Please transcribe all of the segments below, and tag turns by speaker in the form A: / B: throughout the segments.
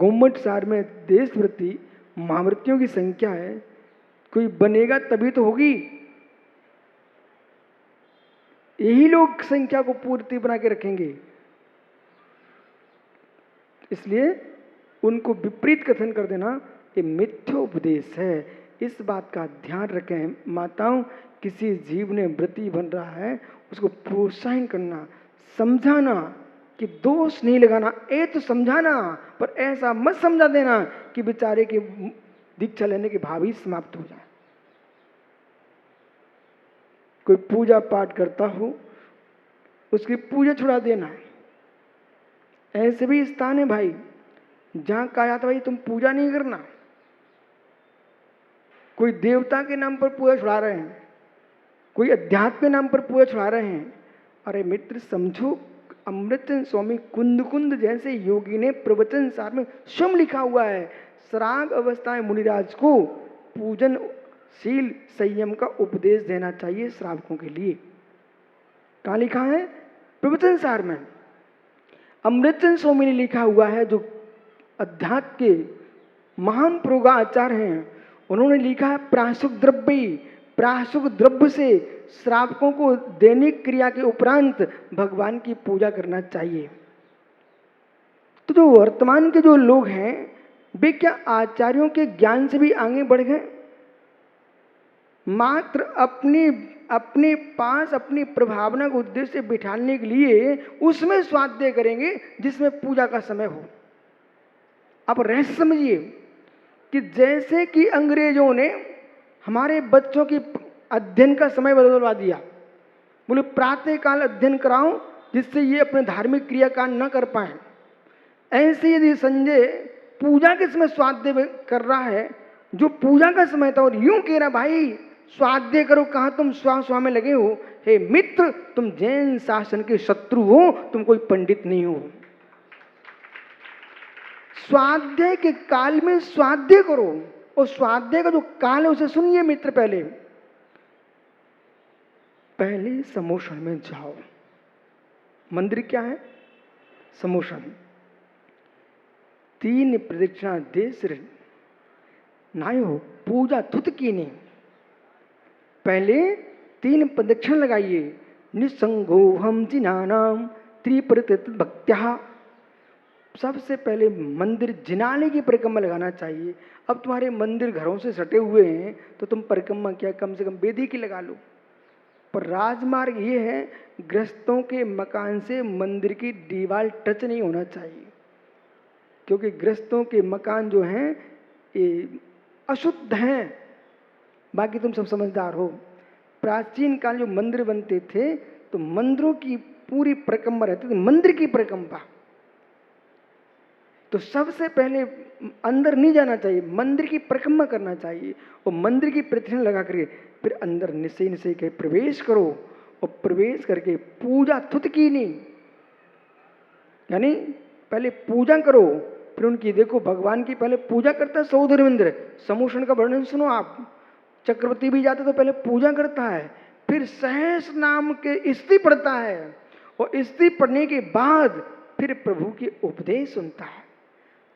A: गोमट सार में देशवृत्ति महावृत्तियों की संख्या है, कोई बनेगा तभी तो होगी। यही लोग संख्या को पूर्ति बना के रखेंगे। इसलिए उनको विपरीत कथन कर देना ये मिथ्योपदेश है। इस बात का ध्यान रखें माताओं, किसी जीव ने व्रती बन रहा है उसको प्रोत्साहन करना, समझाना कि दोष नहीं लगाना, तो समझाना, पर ऐसा मत समझा देना कि बेचारे की दीक्षा लेने के भाव ही समाप्त हो जाए। कोई पूजा पाठ करता हो उसकी पूजा छुड़ा देना। ऐसे भी स्थान है भाई जहां कहा जाता भाई तुम पूजा नहीं करना। कोई देवता के नाम पर पूजा छुड़ा रहे हैं, कोई अध्यात्म के नाम पर पूजा छुड़ा रहे हैं। अरे मित्र समझो, अमृतचंद स्वामी कुंद कुंद जैसे योगी ने प्रवचन सार में स्वयं लिखा हुआ है, सराग अवस्था में मुनिराज को पूजनशील संयम का उपदेश देना चाहिए श्रावकों के लिए। कहाँ लिखा है? प्रवचन सार में। अमृतचंद स्वामी ने लिखा हुआ है, जो अध्यात्म के महान प्रोगा आचार्य हैं, उन्होंने लिखा है प्राशुक द्रव्य, प्राशुक द्रव्य से श्रावकों को दैनिक क्रिया के उपरांत भगवान की पूजा करना चाहिए। तो जो वर्तमान के जो लोग हैं वे क्या आचार्यों के ज्ञान से भी आगे बढ़ गए? मात्र अपने पास अपनी प्रभावना को उद्देश्य बिठाने के लिए उसमें स्वाध्याय करेंगे जिसमें पूजा का समय हो। आप रहस्य समझिए कि जैसे कि अंग्रेजों ने हमारे बच्चों की अध्ययन का समय बदलवा दिया, बोले प्रातः काल अध्ययन कराओ जिससे ये अपने धार्मिक क्रियाकांड न कर पाए। ऐसे यदि संजय पूजा के समय स्वाध्याय कर रहा है, जो पूजा का समय था, और यूं कह रहा भाई स्वाध्याय करो, कहाँ तुम स्वा में लगे हो। हे मित्र, तुम जैन शासन के शत्रु हो, तुम कोई पंडित नहीं हो। स्वाध्याय के काल में स्वाध्याय करो, और स्वाध्याय का जो काल है उसे सुनिए मित्र। पहले समोषण में जाओ। मंदिर क्या है? समोषण। 3 प्रदक्षिणा देश नाय हो पूजा थुत की नहीं। पहले 3 प्रदक्षिण लगाइए। निसंगो हम जिनानाम त्रिप्रतित भक्त्या। सबसे पहले मंदिर जिनाने की परिक्रमा लगाना चाहिए। अब तुम्हारे मंदिर घरों से सटे हुए हैं तो तुम परिक्रमा क्या, कम से कम वेदी की लगा लो। पर राजमार्ग ये है, गृहस्थों के मकान से मंदिर की दीवार टच नहीं होना चाहिए, क्योंकि गृहस्थों के मकान जो हैं ये अशुद्ध हैं। बाकी तुम सब समझदार हो। प्राचीन काल जो मंदिर बनते थे तो मंदिरों की पूरी परिक्रमा रहती थी, मंदिर की परिक्रमा। तो सबसे पहले अंदर नहीं जाना चाहिए, मंदिर की परिक्रमा करना चाहिए, और मंदिर की प्रदक्षिणा लगा करके फिर अंदर निश्चय के प्रवेश करो। और प्रवेश करके पूजा थुत की नहीं, यानी पहले पूजा करो, फिर उनकी देखो भगवान की पहले पूजा करता है। सौधर्मेंद्र समोषण का वर्णन सुनो आप। चक्रवर्ती भी जाते तो पहले पूजा करता है, फिर सहस नाम के स्त्री पढ़ता है, और स्त्री पढ़ने के बाद फिर प्रभु के उपदेश सुनता है।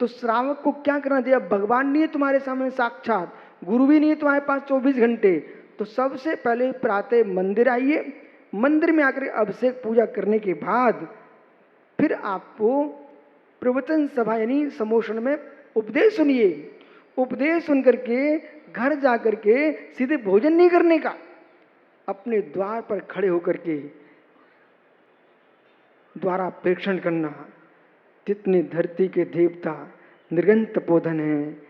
A: तो श्रावक को क्या करना चाहिए? अब भगवान नहीं है तुम्हारे सामने साक्षात, गुरु भी नहीं है तुम्हारे पास 24 घंटे, तो सबसे पहले प्रातः मंदिर आइए। मंदिर में आकर अभिषेक पूजा करने के बाद फिर आपको प्रवचन सभा यानी समोषण में उपदेश सुनिए। उपदेश सुन करके घर जा करके सीधे भोजन नहीं करने का, अपने द्वार पर खड़े होकर के द्वारा प्रेक्षण करना। जितने धरती के देवता निर्गंत पोधन हैं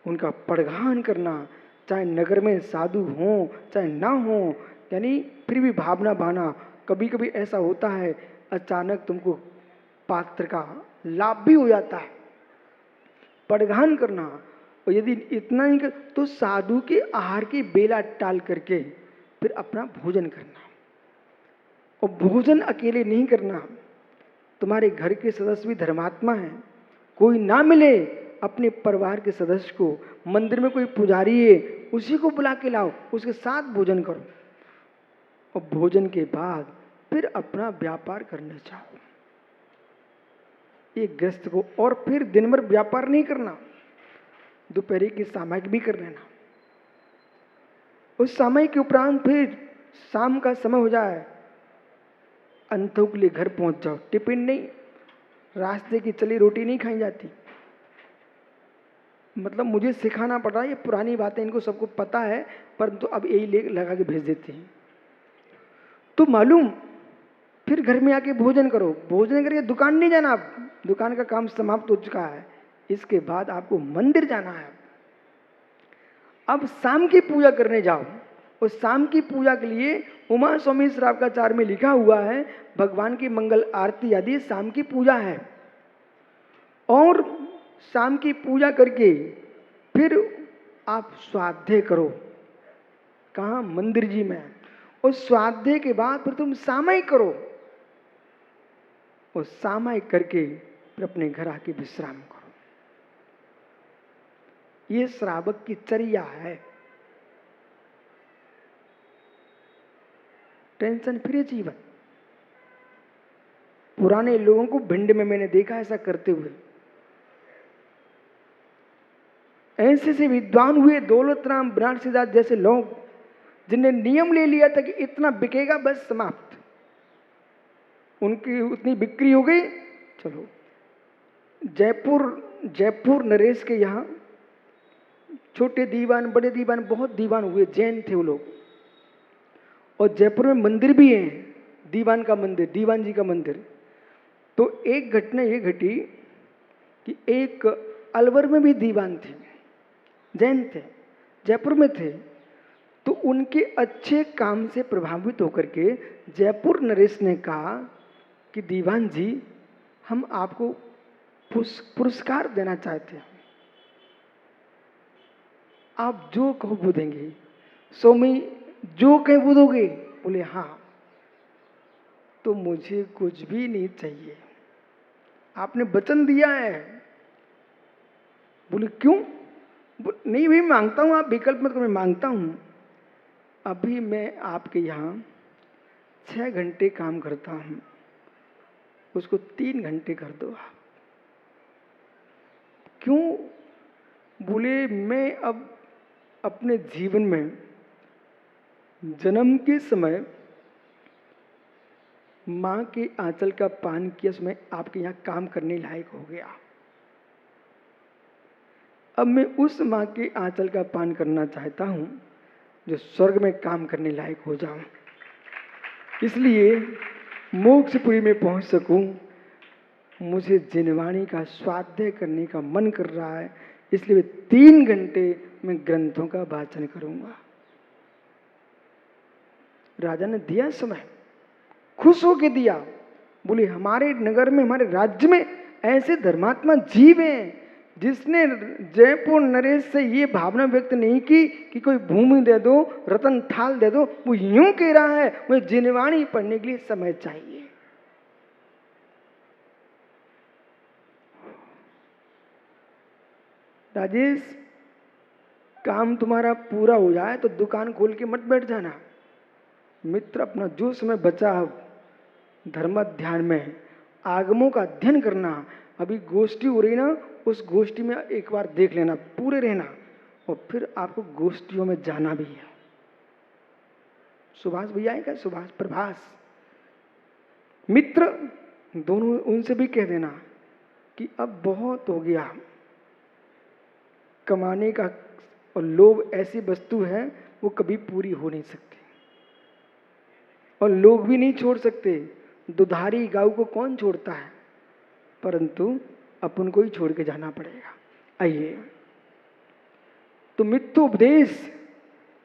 A: उनका पड़गान करना, चाहे नगर में साधु हों चाहे ना हों, यानी फिर भी भावना बहाना। कभी कभी ऐसा होता है अचानक तुमको पात्र का लाभ भी हो जाता है, पड़गान करना। और यदि इतना ही कर तो साधु के आहार की बेला टाल करके फिर अपना भोजन करना। और भोजन अकेले नहीं करना, तुम्हारे घर के सदस्य भी धर्मात्मा हैं, कोई ना मिले अपने परिवार के सदस्य को, मंदिर में कोई पुजारी है उसी को बुला के लाओ, उसके साथ भोजन करो। और भोजन के बाद फिर अपना व्यापार करने जाओ। एक गृहस्थ को। और फिर दिन भर व्यापार नहीं करना, दोपहर की सामयिक भी कर लेना। उस सामयिक के उपरांत फिर शाम का समय हो जाए, अंतों के लिए घर पहुंच जाओ। टिफिन नहीं, रास्ते की चली रोटी नहीं खाई जाती। मतलब मुझे सिखाना पड़ रहा है, ये पुरानी बातें इनको सबको पता है, परंतु अब यही ले लगा के भेज देते हैं। तो मालूम, फिर घर में आके भोजन करो, भोजन करके दुकान नहीं जाना, आप दुकान का काम समाप्त हो चुका है। इसके बाद आपको मंदिर जाना है। अब शाम की पूजा करने जाओ। उस शाम की पूजा के लिए उमा स्वामी श्रावकाचार्य में लिखा हुआ है, भगवान की मंगल आरती आदि शाम की पूजा है। और शाम की पूजा करके फिर आप स्वाध्याय करो। कहाँ? मंदिर जी में। उस स्वाध्याय के बाद फिर तुम सामायिक करो। उस सामायिक करके फिर अपने घर आके विश्राम करो। ये श्रावक की चर्या है। टेंशन फ्री जीवन। पुराने लोगों को भिंड में मैंने देखा ऐसा करते हुए। ऐसे से विद्वान हुए दौलत राम बनारसीदास जैसे लोग, जिन्हें नियम ले लिया था कि इतना बिकेगा बस समाप्त। उनकी उतनी बिक्री हो गई, चलो। जयपुर नरेश के यहाँ छोटे दीवान, बड़े दीवान, बहुत दीवान हुए, जैन थे वो लोग। और जयपुर में मंदिर भी है, दीवान का मंदिर, दीवान जी का मंदिर। तो एक घटना ये घटी कि एक अलवर में भी दीवान थे, जैन थे, जयपुर में थे। तो उनके अच्छे काम से प्रभावित होकर के जयपुर नरेश ने कहा कि दीवान जी, हम आपको पुरस्कार देना चाहते हैं, आप जो कहो वो देंगे। स्वामी जो कहे वो दोगे? बोले हाँ। तो मुझे कुछ भी नहीं चाहिए, आपने वचन दिया है। बोले क्यों? नहीं भी मांगता हूं, आप विकल्प मत करो, मैं मांगता हूं। अभी मैं आपके यहाँ 6 घंटे काम करता हूं, उसको 3 घंटे कर दो आप। क्यों? बोले मैं अब अपने जीवन में जन्म के समय मां के आंचल का पान किया, समय आपके यहाँ काम करने लायक हो गया। अब मैं उस मां के आंचल का पान करना चाहता हूं जो स्वर्ग में काम करने लायक हो जाऊं। इसलिए मोक्षपुरी में पहुंच सकूं, मुझे जिनवाणी का स्वाध्याय करने का मन कर रहा है। इसलिए 3 घंटे मैं ग्रंथों का वाचन करूंगा। राजा ने दिया समय, खुश होके दिया। बोले हमारे नगर में, हमारे राज्य में ऐसे धर्मात्मा जीव हैं जिसने जयपुर नरेश से ये भावना व्यक्त नहीं की कि कोई भूमि दे दो, रतन थाल दे दो। वो यूं कह रहा है मुझे जिनवाणी पढ़ने के लिए समय चाहिए। राजेश, काम तुम्हारा पूरा हो जाए तो दुकान खोल के मत बैठ जाना। मित्र, अपना जो समय बचा धर्म ध्यान में, आगमों का अध्ययन करना। अभी गोष्ठी हो रही ना, उस गोष्ठी में एक बार देख लेना, पूरे रहना। और फिर आपको गोष्ठियों में जाना भी है। सुभाष भैया है क्या? सुभाष, प्रभास मित्र, दोनों, उनसे भी कह देना कि अब बहुत हो गया। कमाने का और लोभ ऐसी वस्तु है वो कभी पूरी हो नहीं सकती, और लोग भी नहीं छोड़ सकते। दुधारी गाय को कौन छोड़ता है? परंतु अपन को ही छोड़ के जाना पड़ेगा। आइए, तो मिथ्या उपदेश,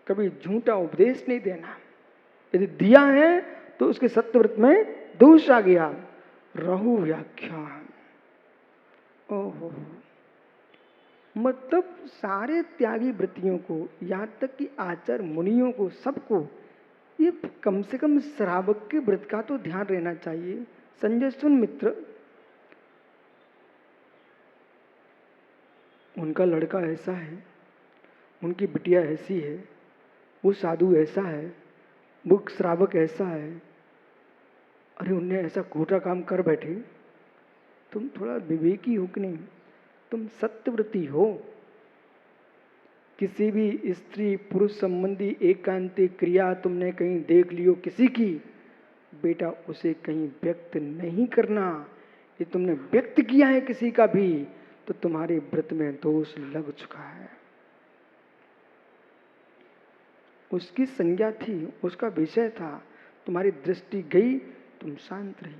A: कभी झूठा उपदेश नहीं देना। यदि दिया है तो उसके सत्यव्रत में दोष आ गया। रहु व्याख्यान, ओहो, मतलब सारे त्यागी वृत्तियों को, यहाँ तक कि आचार्य मुनियों को, सबको ये कम से कम श्रावक के व्रत का तो ध्यान रहना चाहिए। संजय सुन मित्र, उनका लड़का ऐसा है, उनकी बिटिया ऐसी है, वो साधु ऐसा है, वो श्रावक ऐसा है। अरे उनने ऐसा खोटा काम कर बैठे, तुम थोड़ा विवेकी हो कि नहीं? तुम सत्यव्रती हो। किसी भी स्त्री पुरुष संबंधी एकांतिक क्रिया तुमने कहीं देख लियो किसी की, बेटा उसे कहीं व्यक्त नहीं करना। ये तुमने व्यक्त किया है किसी का भी तो तुम्हारे व्रत में दोष लग चुका है। उसकी संज्ञा थी, उसका विषय था, तुम्हारी दृष्टि गई, तुम शांत रही।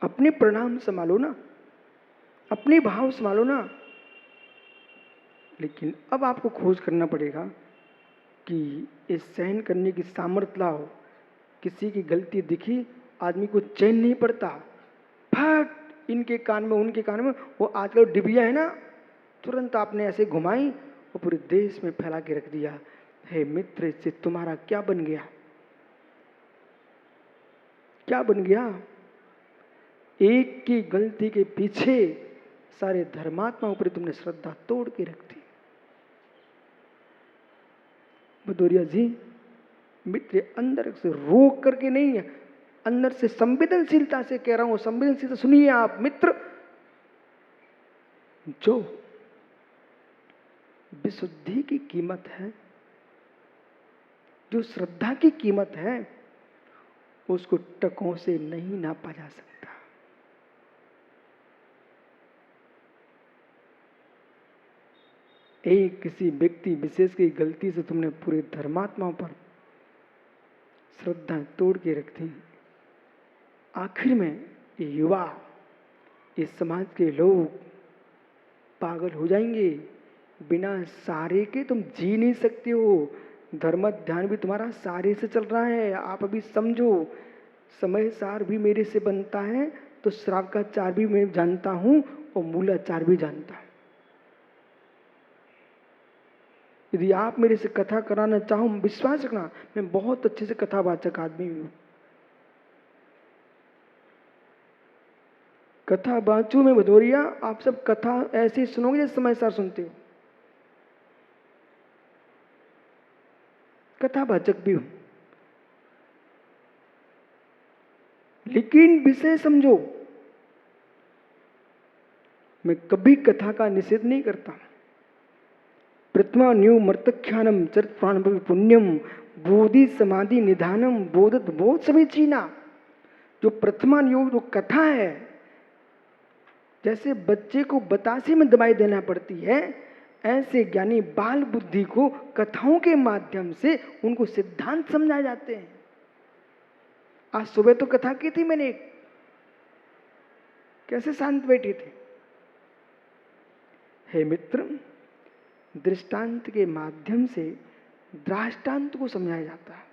A: अपने परिणाम संभालो ना, अपने भाव संभालो ना। लेकिन अब आपको खोज करना पड़ेगा कि इस सहन करने की सामर्थ्य लाओ। किसी की गलती दिखी, आदमी को चैन नहीं पड़ता, फट इनके कान में उनके कान में, वो आजकल डिबिया है ना, तुरंत आपने ऐसे घुमाई और पूरे देश में फैला के रख दिया। हे मित्र, इससे तुम्हारा क्या बन गया? क्या बन गया? एक की गलती के पीछे सारे धर्मात्माओं पर तुमने श्रद्धा तोड़ के रख दी। भदौरिया जी, मित्र अंदर से रोक करके नहीं है, अंदर से संवेदनशीलता से कह रहा हूं। संवेदनशीलता सुनिए आप मित्र, जो विशुद्धि की कीमत है, जो श्रद्धा की कीमत है, उसको टकों से नहीं नापा जा सकता। एक किसी व्यक्ति विशेष की गलती से तुमने पूरे धर्मात्माओं पर श्रद्धा तोड़ के रख दी। आखिर में ये युवा, इस समाज के लोग पागल हो जाएंगे। बिना सहारे के तुम जी नहीं सकते हो। धर्म ध्यान भी तुम्हारा सहारे से चल रहा है। आप अभी समझो, समय सार भी मेरे से बनता है तो श्राव का चार भी मैं जानता हूं और मूलाचार भी जानता हूं। यदि आप मेरे से कथा कराना चाहो, विश्वास रखना, मैं बहुत अच्छे से कथावाचक आदमी हूं। कथा बांचू में भदौरिया, आप सब कथा ऐसे सुनोगे जैसे समय सार सुनते हो। कथावाचक भी हूं, लेकिन विषय समझो। मैं कभी कथा का निषेध नहीं करता। प्रथमा न्यू मर्तख्यानम चरित प्राण पुण्यम बोधि समाधि निधानम बोधत बोध समीचीना। जो प्रथमा न्यू जो कथा है, जैसे बच्चे को बतासे में दवाई देना पड़ती है, ऐसे ज्ञानी बाल बुद्धि को कथाओं के माध्यम से उनको सिद्धांत समझाए जाते हैं। आज सुबह तो कथा की थी मैंने, कैसे शांत बैठे थे। हे मित्र, दृष्टांत के माध्यम से दृष्टांत को समझाया जाता है।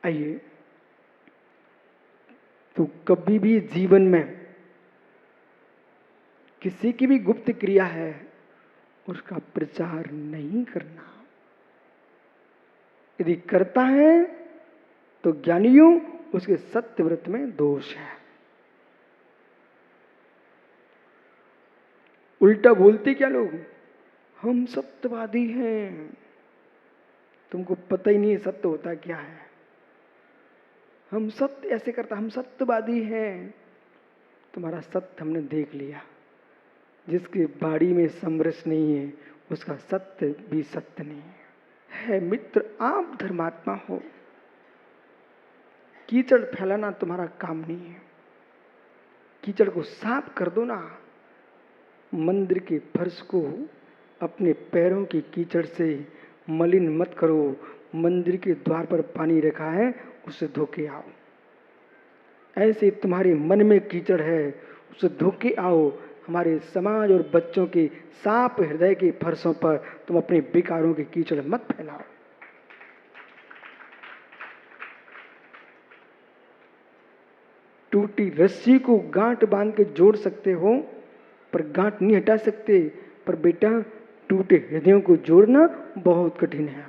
A: आइए, तो कभी भी जीवन में किसी की भी गुप्त क्रिया है, उसका प्रचार नहीं करना। यदि करता है तो ज्ञानियों उसके सत्यव्रत में दोष है। उल्टा बोलते क्या लोग, हम सत्यवादी हैं। तुमको पता ही नहीं है सत्य होता क्या है। हम सत्य ऐसे करता, हम सत्यवादी हैं। तुम्हारा सत्य हमने देख लिया। जिसकी बाड़ी में समरस नहीं है, उसका सत्य भी सत्य नहीं है। मित्र, आप धर्मात्मा हो, कीचड़ फैलाना तुम्हारा काम नहीं है। कीचड़ को साफ कर दो ना। मंदिर के फर्श को अपने पैरों की कीचड़ से मलिन मत करो। मंदिर के द्वार पर पानी रखा है, उसे धो के आओ। ऐसे तुम्हारे मन में कीचड़ है, उसे धो के आओ। हमारे समाज और बच्चों के साफ हृदय के फर्शों पर तुम अपने विकारों की कीचड़ मत फैलाओ। टूटी रस्सी को गांठ बांध के जोड़ सकते हो, पर गांठ नहीं हटा सकते। पर बेटा, टूटे हृदयों को जोड़ना बहुत कठिन है।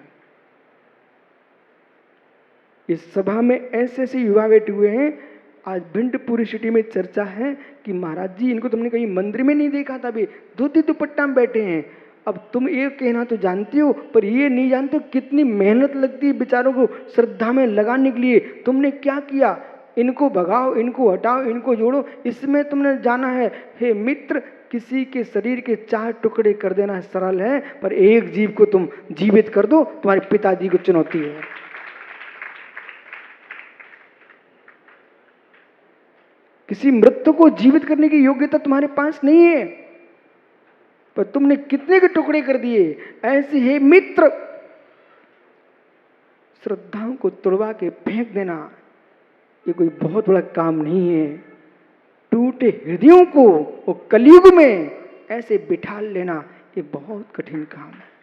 A: इस सभा में ऐसे ऐसे युवा बैठे हुए हैं, आज भिंड पूरी सिटी में चर्चा है कि महाराज जी, इनको तुमने कहीं मंदिर में नहीं देखा था, अभी धोती दुपट्टा में बैठे हैं। अब तुम ये कहना तो जानती हो, पर ये नहीं जानते हो कितनी मेहनत लगती है बेचारों को श्रद्धा में लगाने के लिए। तुमने क्या किया, इनको भगाओ, इनको हटाओ, इनको जोड़ो, इसमें तुमने जाना है। हे मित्र, किसी के शरीर के 4 टुकड़े कर देना सरल है, पर एक जीव को तुम जीवित कर दो, तुम्हारे पिताजी को चुनौती है। किसी मृत्यु को जीवित करने की योग्यता तुम्हारे पास नहीं है, पर तुमने कितने के टुकड़े कर दिए। ऐसे हे मित्र, श्रद्धाओं को तुड़वा के फेंक देना ये कोई बहुत बड़ा काम नहीं है। टूटे हृदयों को वो कलयुग में ऐसे बिठा लेना ये बहुत कठिन काम है।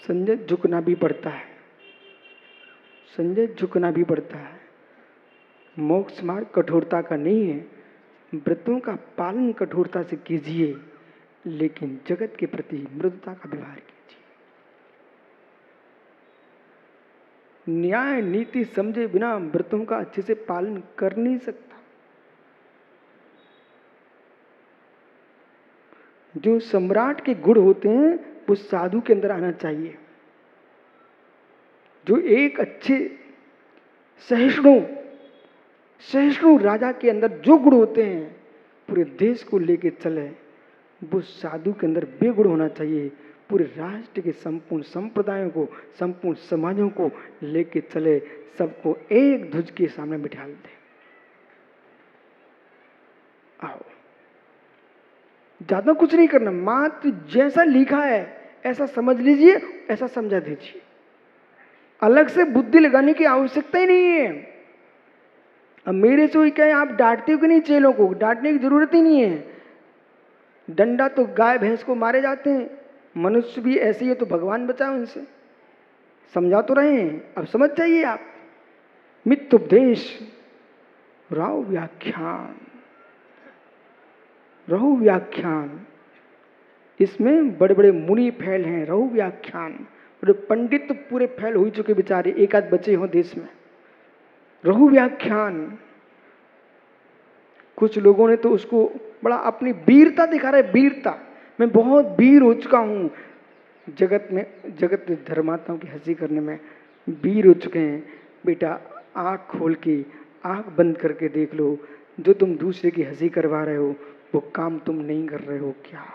A: संजय झुकना भी पड़ता है, संजय झुकना भी पड़ता है। मोक्ष मार्ग कठोरता का नहीं है, व्रतों का पालन कठोरता से कीजिए, लेकिन जगत के प्रति मृदुता का व्यवहार कीजिए। न्याय नीति समझे बिना व्रतों का अच्छे से पालन कर नहीं सकता। जो सम्राट के गुण होते हैं वो साधु के अंदर आना चाहिए। जो एक अच्छे सहिष्णु राजा के अंदर जो गुण होते हैं पूरे देश को लेके चले, वो साधु के अंदर वे गुण होना चाहिए। पूरे राष्ट्र के संपूर्ण संप्रदायों को, संपूर्ण समाजों को लेके चले, सबको एक ध्वज के सामने बिठा दे। आओ, ज्यादा कुछ नहीं करना, मात्र जैसा लिखा है ऐसा समझ लीजिए, ऐसा समझा दीजिए। अलग से बुद्धि लगाने की आवश्यकता ही नहीं है। अब मेरे से हुई क्या है, आप डांटते हो कि नहीं चेलों को? डांटने की जरूरत ही नहीं है। डंडा तो गाय भैंस को मारे जाते हैं, मनुष्य भी ऐसे ही है तो भगवान बचाओ उनसे। समझा तो रहे हैं, अब समझ जाइए आप। मित्रोपदेश राव व्याख्यान, रहु व्याख्यान, इसमें बड़े बड़े मुनि फैल हैं। रहु व्याख्यान, बड़े पंडित तो पूरे फैल हो चुके बेचारे, एक आध बचे हों देश में। रहु व्याख्यान, कुछ लोगों ने तो उसको बड़ा अपनी वीरता दिखा रहे, वीरता, मैं बहुत वीर हो चुका हूँ। जगत धर्मात्माओं की हंसी करने में वीर हो चुके हैं। बेटा आँख खोल के, आँख बंद करके देख लो, जो तुम दूसरे की हंसी करवा रहे हो वो काम तुम नहीं कर रहे हो क्या?